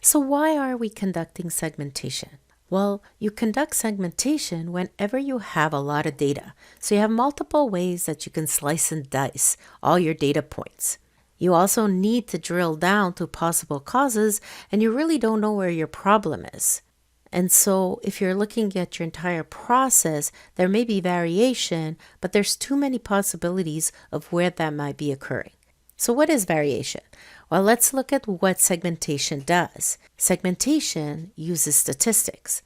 So why are we conducting segmentation? Well, you conduct segmentation whenever you have a lot of data. So you have multiple ways that you can slice and dice all your data points. You also need to drill down to possible causes, and you really don't know where your problem is. And so if you're looking at your entire process, there may be variation, but there's too many possibilities of where that might be occurring. So what is variation? Well, let's look at what segmentation does. Segmentation uses statistics.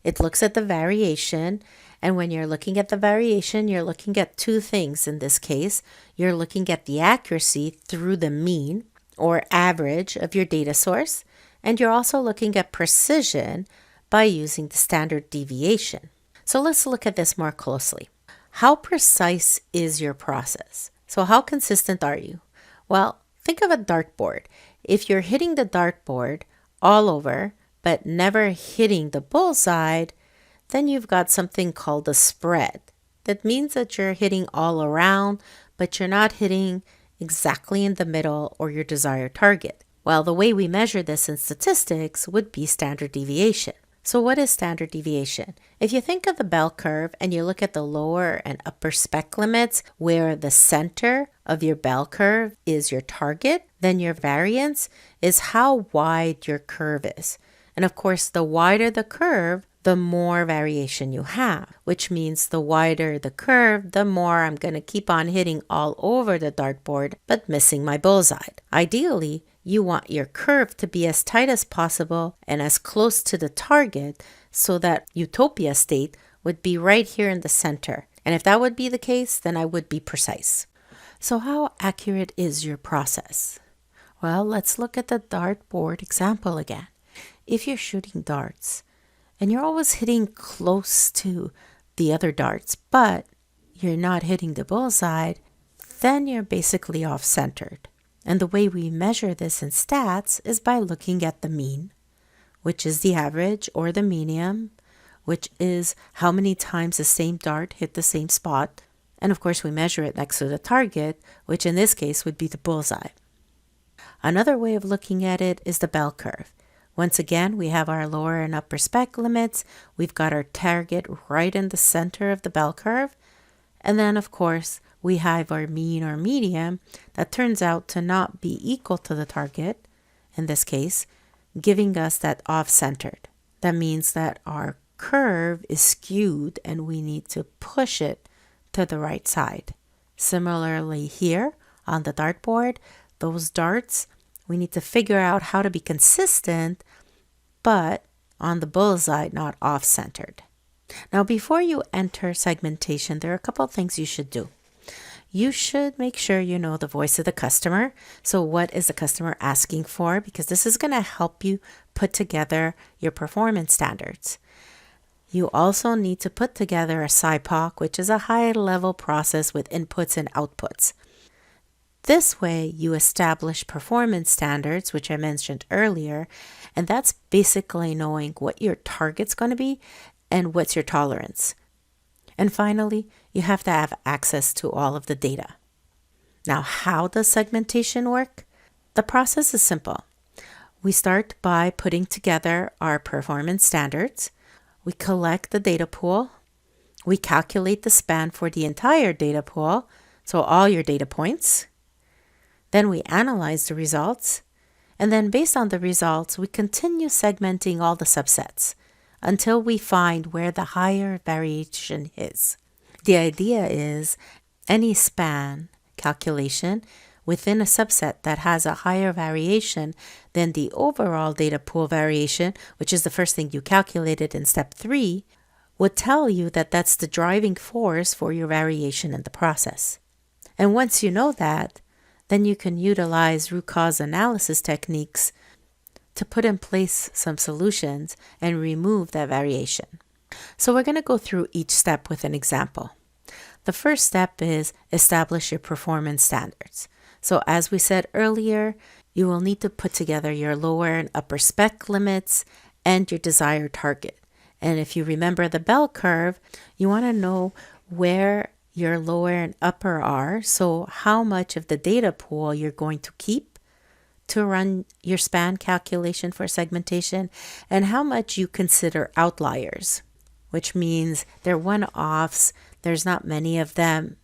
It looks at the variation, and when you're looking at the variation, you're looking at two things in this case. You're looking at the accuracy through the mean or average of your data source, and you're also looking at precision by using the standard deviation. So let's look at this more closely. How precise is your process? So how consistent are you? Well, think of a dartboard. If you're hitting the dartboard all over, but never hitting the bullseye, then you've got something called a spread. That means that you're hitting all around, but you're not hitting exactly in the middle or your desired target. Well, the way we measure this in statistics would be standard deviation. So what is standard deviation? If you think of the bell curve and you look at the lower and upper spec limits where the center of your bell curve is your target, then your variance is how wide your curve is. And of course, the wider the curve, the more variation you have, which means the wider the curve, the more I'm going to keep on hitting all over the dartboard, but missing my bullseye. Ideally, you want your curve to be as tight as possible and as close to the target so that utopia state would be right here in the center. And if that would be the case, then I would be precise. So how accurate is your process? Well, let's look at the dartboard example again. If you're shooting darts and you're always hitting close to the other darts, but you're not hitting the bullseye, then you're basically off-centered. And the way we measure this in stats is by looking at the mean, which is the average, or the median, which is how many times the same dart hit the same spot. And of course, we measure it next to the target, which in this case would be the bullseye. Another way of looking at it is the bell curve. Once again, we have our lower and upper spec limits. We've got our target right in the center of the bell curve. And then, of course, we have our mean or median that turns out to not be equal to the target, in this case, giving us that off-centered. That means that our curve is skewed and we need to push it to the right side. Similarly here on the dartboard, those darts, we need to figure out how to be consistent, but on the bullseye, not off-centered. Now, before you enter segmentation, there are a couple of things you should do. You should make sure you know the voice of the customer. So what is the customer asking for? Because this is going to help you put together your performance standards. You also need to put together a SIPOC, which is a high-level process with inputs and outputs. This way, you establish performance standards, which I mentioned earlier, and that's basically knowing what your target's going to be and what's your tolerance. And finally, you have to have access to all of the data. Now, how does segmentation work? The process is simple. We start by putting together our performance standards. We collect the data pool. We calculate the span for the entire data pool, so all your data points. Then we analyze the results. And then based on the results, we continue segmenting all the subsets until we find where the higher variation is. The idea is any span calculation within a subset that has a higher variation than the overall data pool variation, which is the first thing you calculated in step 3, would tell you that that's the driving force for your variation in the process. And once you know that, then you can utilize root cause analysis techniques to put in place some solutions and remove that variation. So we're going to go through each step with an example. The first step is establish your performance standards. So as we said earlier, you will need to put together your lower and upper spec limits and your desired target. And if you remember the bell curve, you want to know where your lower and upper are, so how much of the data pool you're going to keep to run your span calculation for segmentation and how much you consider outliers, which means they're one-offs, there's not many of them,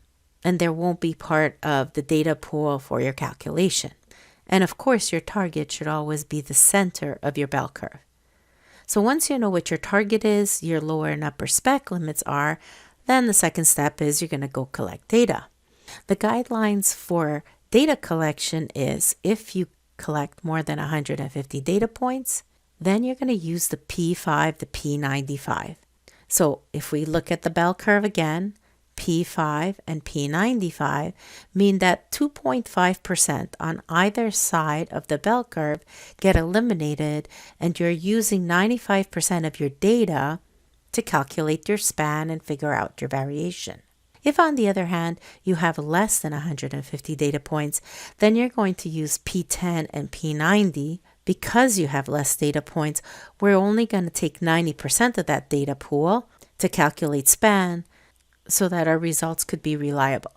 and there won't be part of the data pool for your calculation. And of course, your target should always be the center of your bell curve. So once you know what your target is, your lower and upper spec limits are, then the second step is you're going to go collect data. The guidelines for data collection is if you collect more than 150 data points, then you're going to use the P5, the P95. So if we look at the bell curve again, P5 and P95 mean that 2.5% on either side of the bell curve get eliminated, and you're using 95% of your data to calculate your span and figure out your variation. If, on the other hand, you have less than 150 data points, then you're going to use P10 and P90. Because you have less data points, we're only going to take 90% of that data pool to calculate span so that our results could be reliable.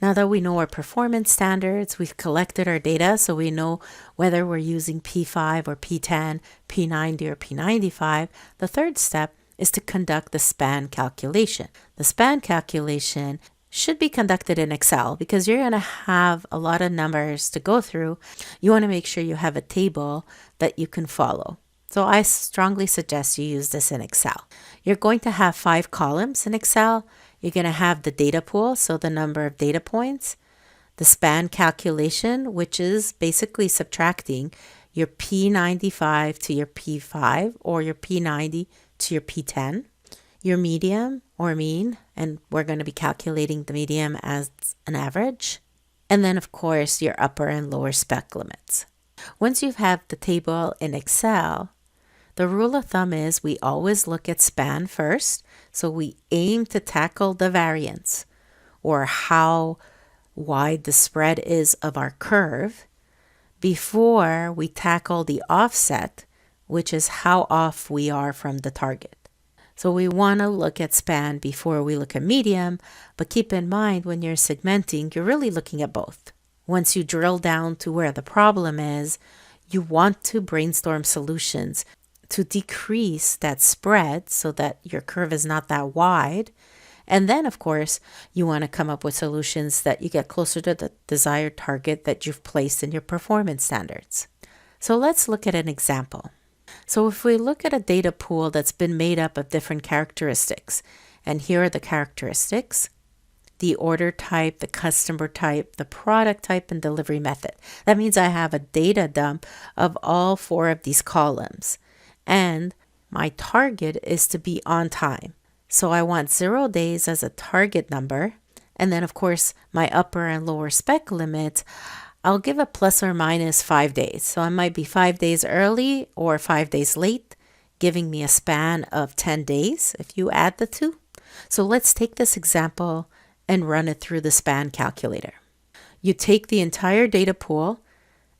Now that we know our performance standards, we've collected our data, so we know whether we're using P5 or P10, P90 or P95, the third step is to conduct the span calculation. The span calculation should be conducted in Excel because you're going to have a lot of numbers to go through. You want to make sure you have a table that you can follow. So I strongly suggest you use this in Excel. You're going to have 5 columns in Excel. You're going to have the data pool, so the number of data points, the span calculation, which is basically subtracting your P95 to your P5 or your P90 to your P10, your medium or mean, and we're going to be calculating the medium as an average, and then of course your upper and lower spec limits. Once you have the table in Excel, the rule of thumb is we always look at span first, so we aim to tackle the variance or how wide the spread is of our curve before we tackle the offset, which is how off we are from the target. So we want to look at span before we look at medium, but keep in mind when you're segmenting, you're really looking at both. Once you drill down to where the problem is, you want to brainstorm solutions to decrease that spread so that your curve is not that wide. And then, of course, you want to come up with solutions that you get closer to the desired target that you've placed in your performance standards. So let's look at an example. So if we look at a data pool that's been made up of different characteristics, and here are the characteristics: the order type, the customer type, the product type, and delivery method. That means I have a data dump of all 4 of these columns. And my target is to be on time. So I want 0 days as a target number. And then, of course, my upper and lower spec limits, I'll give a plus or minus 5 days. So I might be 5 days early or 5 days late, giving me a span of 10 days if you add the two. So let's take this example and run it through the span calculator. You take the entire data pool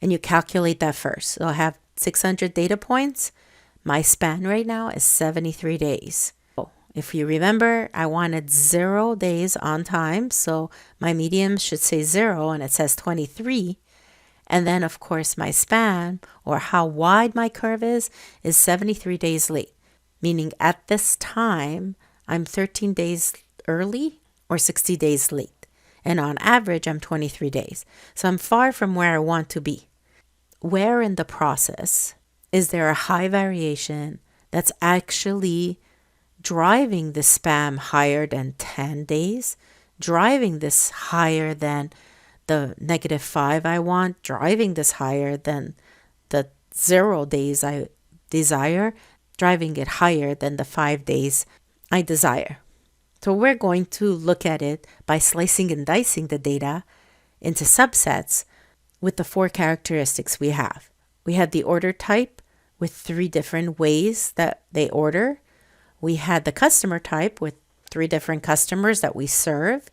and you calculate that first. So I have 600 data points. My span right now is 73 days. If you remember, I wanted 0 days on time, so my medium should say 0 and it says 23. And then, of course, my span, or how wide my curve is 73 days late, meaning at this time, I'm 13 days early or 60 days late. And on average, I'm 23 days. So I'm far from where I want to be. Where in the process is there a high variation that's actually driving the span higher than 10 days, driving this higher than the -5 I want, driving this higher than the 0 days I desire, driving it higher than the 5 days I desire? So we're going to look at it by slicing and dicing the data into subsets with the 4 characteristics we have. We had the order type with 3 different ways that they order. We had the customer type with 3 different customers that we serve.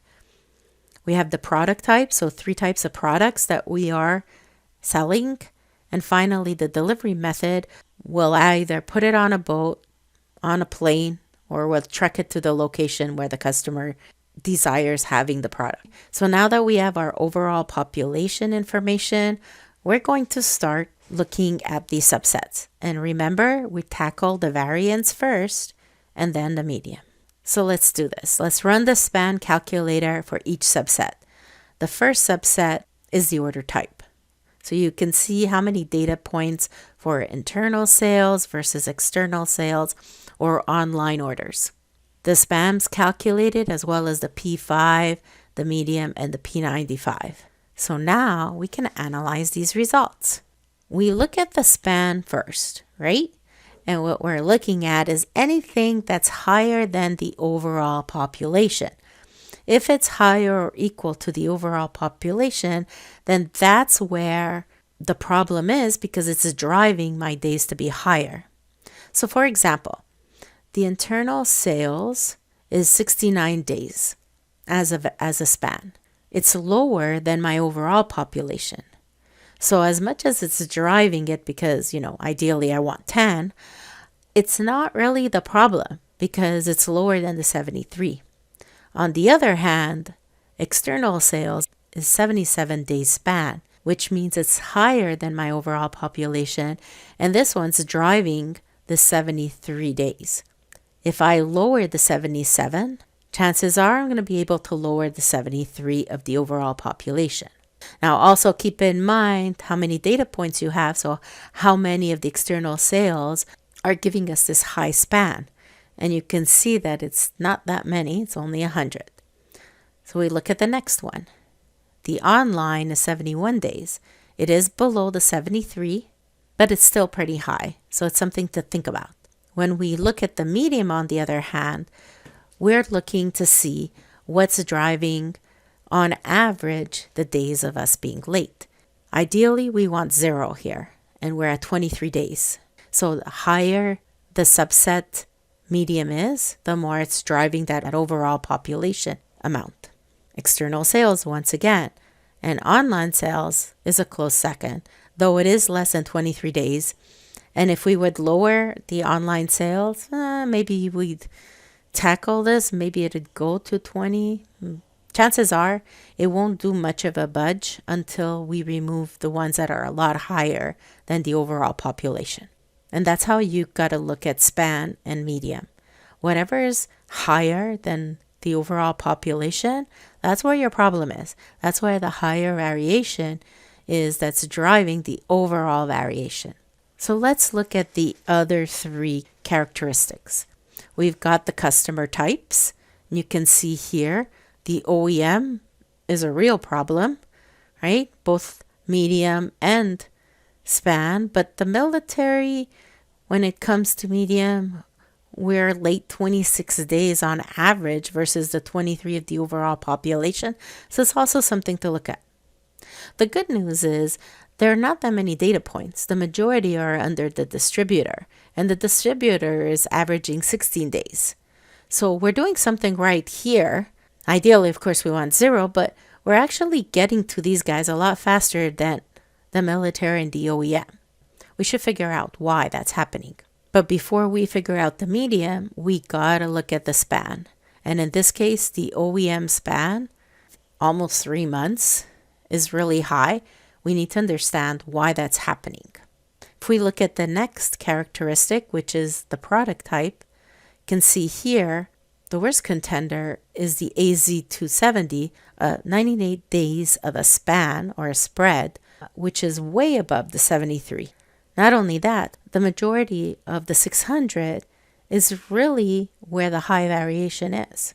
We have the product type, so 3 types of products that we are selling. And finally, the delivery method will either put it on a boat, on a plane, or we'll truck it to the location where the customer desires having the product. So now that we have our overall population information, we're going to start looking at the subsets. And remember, we tackle the variance first and then the median. So let's do this. Let's run the span calculator for each subset. The first subset is the order type. So you can see how many data points for internal sales versus external sales or online orders. The span's calculated as well as the P5, the medium, and the P95. So now we can analyze these results. We look at the span first, right? And what we're looking at is anything that's higher than the overall population. If it's higher or equal to the overall population, then that's where the problem is because it's driving my days to be higher. So for example, the internal sales is 69 days as a span. It's lower than my overall population. So as much as it's driving it because, ideally I want 10, it's not really the problem because it's lower than the 73. On the other hand, external sales is 77 days span, which means it's higher than my overall population, and this one's driving the 73 days. If I lower the 77, chances are I'm going to be able to lower the 73 of the overall population. Now also keep in mind how many data points you have, so how many of the external sales are giving us this high span. And you can see that it's not that many, it's only 100. So we look at the next one. The online is 71 days. It is below the 73, but it's still pretty high, so it's something to think about. When we look at the medium, on the other hand, we're looking to see what's driving, on average, the days of us being late. Ideally, we want 0 here, and we're at 23 days. So the higher the subset medium is, the more it's driving that overall population amount. External sales, once again, and online sales is a close second, though it is less than 23 days. And if we would lower the online sales, maybe we'd tackle this, maybe it'd go to 20. Chances are it won't do much of a budge until we remove the ones that are a lot higher than the overall population. And that's how you got to look at span and medium. Whatever is higher than the overall population, that's where your problem is. That's where the higher variation is that's driving the overall variation. So let's look at the other 3 characteristics. We've got the customer types. You can see here the OEM is a real problem, right? Both medium and span, but the military, when it comes to medium, we're late 26 days on average versus the 23 of the overall population. So it's also something to look at. The good news is there are not that many data points. The majority are under the distributor, and the distributor is averaging 16 days. So we're doing something right here. Ideally, of course, we want 0, but we're actually getting to these guys a lot faster than the military and the OEM. We should figure out why that's happening. But before we figure out the medium, we gotta look at the span. And in this case, the OEM span, almost 3 months, is really high. We need to understand why that's happening. If we look at the next characteristic, which is the product type, you can see here the worst contender is the AZ270, 98 days of a span or a spread, which is way above the 73. Not only that, the majority of the 600 is really where the high variation is.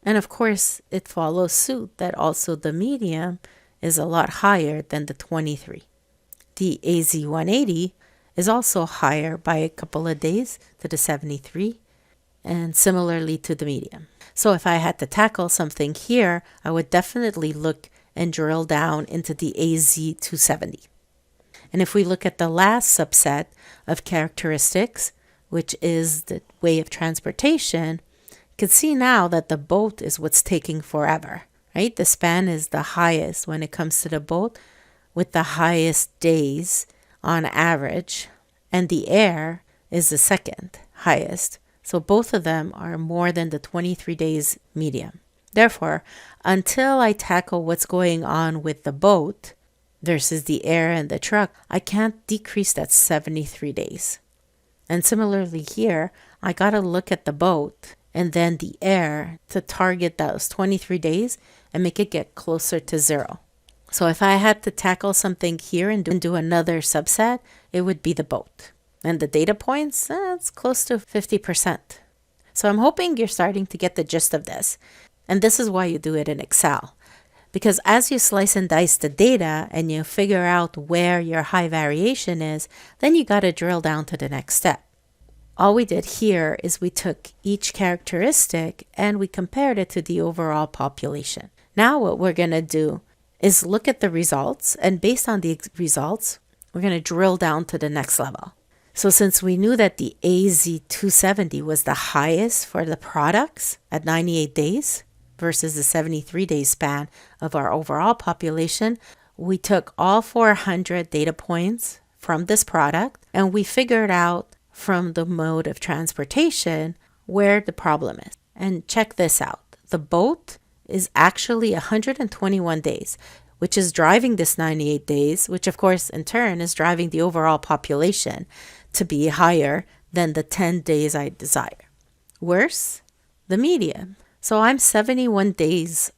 And of course, it follows suit that also the medium is a lot higher than the 23. The AZ180 is also higher by a couple of days to the 73, and similarly to the medium. So if I had to tackle something here, I would definitely look and drill down into the AZ270. And if we look at the last subset of characteristics, which is the way of transportation, you can see now that the boat is what's taking forever, right? The span is the highest when it comes to the boat, with the highest days on average, and the air is the second highest. So both of them are more than the 23 days medium. Therefore, until I tackle what's going on with the boat, versus the air and the truck, I can't decrease that 73 days. And similarly here, I got to look at the boat and then the air to target those 23 days and make it get closer to 0. So if I had to tackle something here and do another subset, it would be the boat. And the data points, it's close to 50%. So I'm hoping you're starting to get the gist of this. And this is why you do it in Excel. Because as you slice and dice the data and you figure out where your high variation is, then you got to drill down to the next step. All we did here is we took each characteristic and we compared it to the overall population. Now what we're going to do is look at the results, and based on the results, we're going to drill down to the next level. So since we knew that the AZ270 was the highest for the products at 98 days versus the 73-day span of our overall population, we took all 400 data points from this product and we figured out from the mode of transportation where the problem is. And check this out. The boat is actually 121 days, which is driving this 98 days, which of course in turn is driving the overall population to be higher than the 10 days I desire. Worse, the median. So I'm 71 days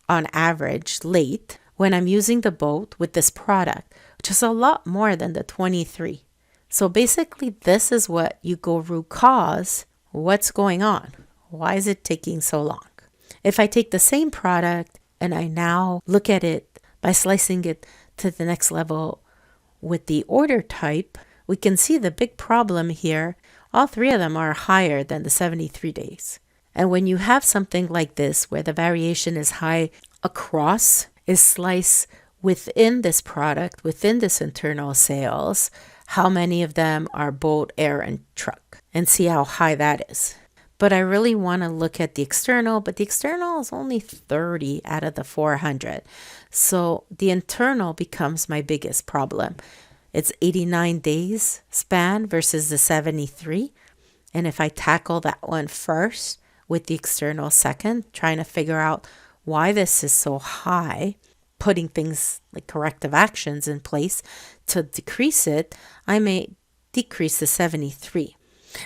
on average late when I'm using the boat with this product, which is a lot more than the 23. So basically, this is what you go root cause. What's going on? Why is it taking so long? If I take the same product and I now look at it by slicing it to the next level with the order type, we can see the big problem here. All three of them are higher than the 73 days. And when you have something like this where the variation is high across, is sliced within this product, within this internal sales, how many of them are boat, air, and truck, and see how high that is. But I really want to look at the external, but the external is only 30 out of the 400. So the internal becomes my biggest problem. It's 89 days span versus the 73. And if I tackle that one first with the external second, trying to figure out why this is so high, putting things like corrective actions in place to decrease it, I may decrease the 73.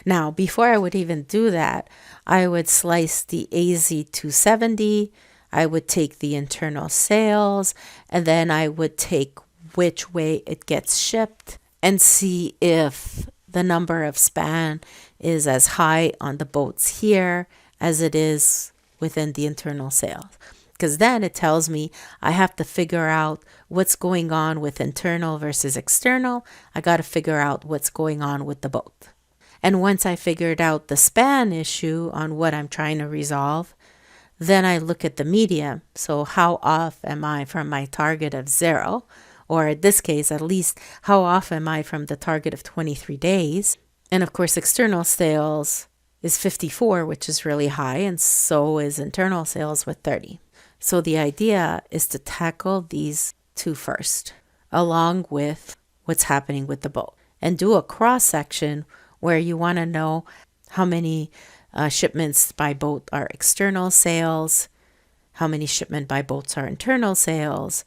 Now, before I would even do that, I would slice the AZ270, I would take the internal sales, and then I would take which way it gets shipped and see if the number of span is as high on the boats here as it is within the internal sales. Because then it tells me I have to figure out what's going on with internal versus external. I got to figure out what's going on with the boat. And once I figured out the span issue on what I'm trying to resolve, then I look at the median. So how off am I from my target of 0? Or in this case, at least, how off am I from the target of 23 days? And of course, external sales is 54, which is really high, and so is internal sales with 30. So the idea is to tackle these two first, along with what's happening with the boat, and do a cross-section where you want to know how many shipments by boat are external sales, how many shipment by boats are internal sales,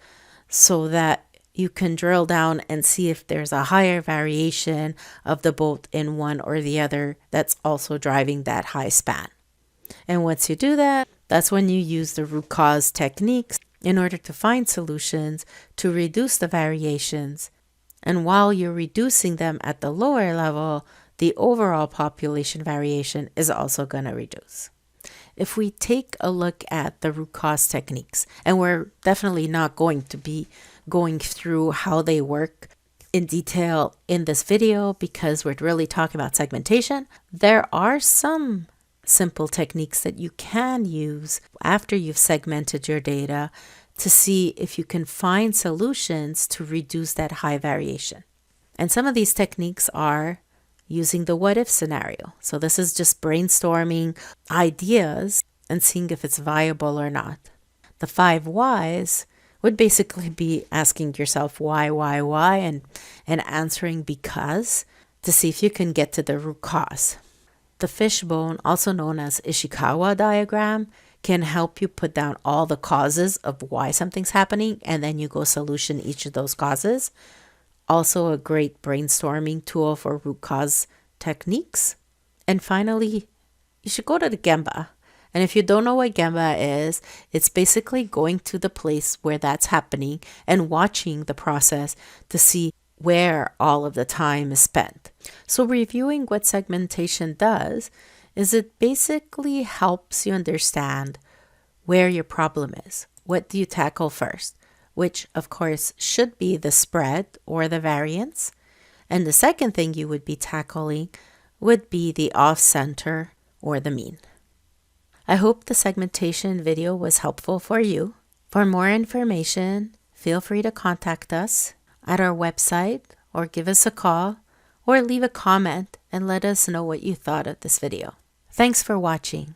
so that you can drill down and see if there's a higher variation of the boat in one or the other that's also driving that high span. And once you do that, that's when you use the root cause techniques in order to find solutions to reduce the variations. And while you're reducing them at the lower level, the overall population variation is also going to reduce. If we take a look at the root cause techniques, and we're definitely not going to be going through how they work in detail in this video because we're really talking about segmentation, there are some simple techniques that you can use after you've segmented your data to see if you can find solutions to reduce that high variation. And some of these techniques are using the what if scenario. So this is just brainstorming ideas and seeing if it's viable or not. The 5 whys would basically be asking yourself why, and answering because to see if you can get to the root cause. The fishbone, also known as Ishikawa diagram, can help you put down all the causes of why something's happening, and then you go solution each of those causes. Also a great brainstorming tool for root cause techniques. And finally, you should go to the Gemba. And if you don't know what Gemba is, it's basically going to the place where that's happening and watching the process to see where all of the time is spent. So reviewing what segmentation does is it basically helps you understand where your problem is. What do you tackle first? Which, of course, should be the spread or the variance. And the second thing you would be tackling would be the off-center or the mean. I hope the segmentation video was helpful for you. For more information, feel free to contact us at our website or give us a call or leave a comment and let us know what you thought of this video. Thanks for watching.